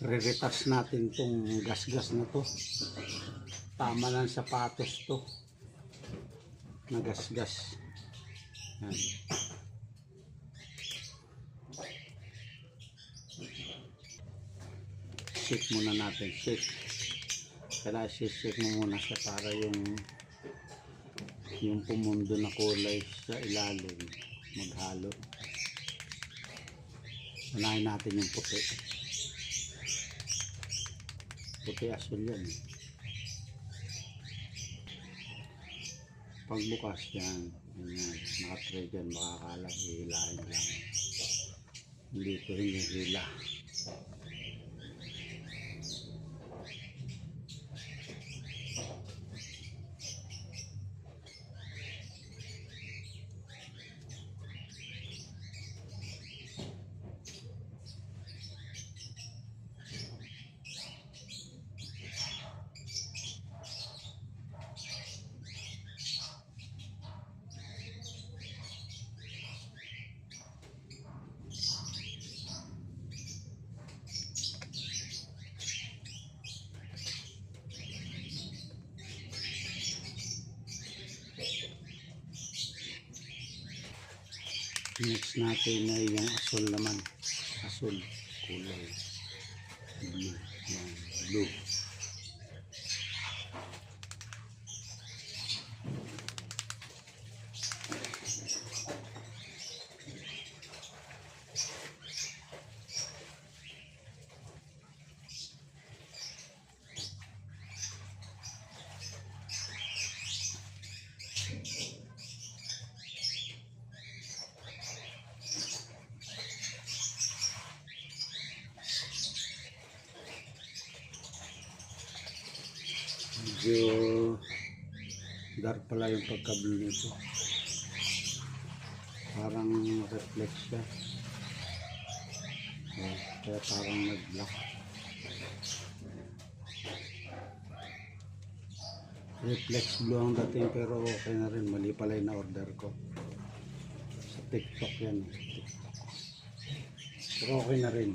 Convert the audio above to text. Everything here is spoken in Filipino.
Re-retouch natin tong gas-gas na to. Tama ng sapatos to na gas-gas. Yan. Shake muna natin, shake. Kaya shake mo muna siya para yung pumundo na kulay sa ilalim maghalo. Unahin natin yung puti. Puti asul yan. Pagbukas yan, nakatry dyan, makakala, hihilain lang. Hindi ito hinihila. Next natin na yung asul naman. Asul. Kulay. Blue. Yan. Blue. Medyo dark pala yung pagka-blue nito. Parang reflex siya. Kaya parang nag-black. Reflex blue ang dating pero okay na rin. Mali pala yung na-order ko. Sa TikTok yan. Pero okay na rin.